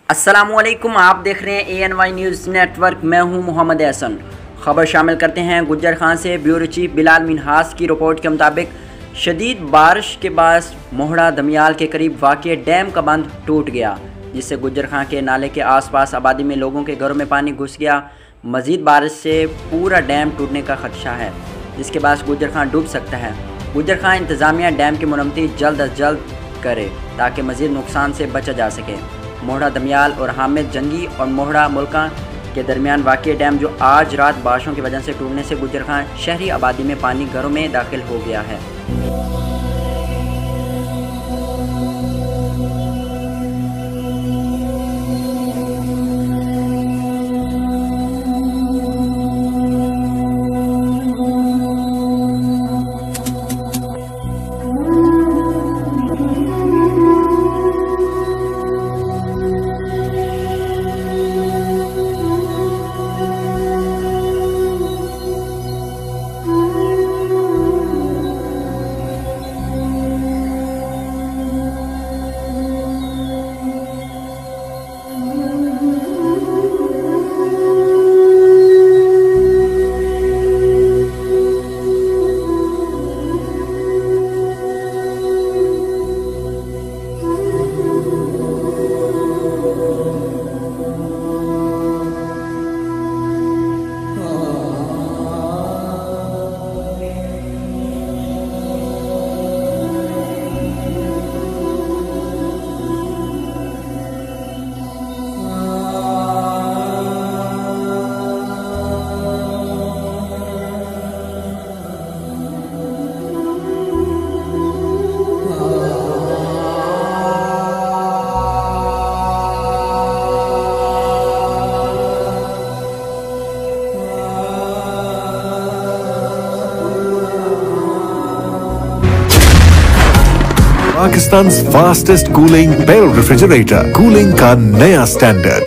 अस्सलामुअलैकुम, आप देख रहे हैं ANY न्यूज़ नेटवर्क। मैं हूं मोहम्मद एहसन। खबर शामिल करते हैं गुज्जर खान से। ब्यूरो चीफ बिलाल मिन्हास की रिपोर्ट के मुताबिक शदीद बारिश के बाद मोहड़ा दमियाल के करीब वाक़ डैम का बंद टूट गया, जिससे गुज्जर खान के नाले के आसपास आबादी में लोगों के घरों में पानी घुस गया। मज़ीद बारिश से पूरा डैम टूटने का खदशा है, जिसके बाद गुज्जर खान डूब सकता है। गुज्जर खान इंतज़ामिया डैम की मुरम्मती जल्द अज जल्द करे ताकि मज़ीद नुकसान से बचा जा सके। मोहड़ा दमियाल और हामिद जंगी और मोहड़ा मुल्का के दरमियान वाक़ डैम जो आज रात बारिशों की वजह से टूटने से गुज्जर खान शहरी आबादी में पानी घरों में दाखिल हो गया है। पाकिस्तान's fastest cooling Bell refrigerator, cooling का नया स्टैंडर्ड।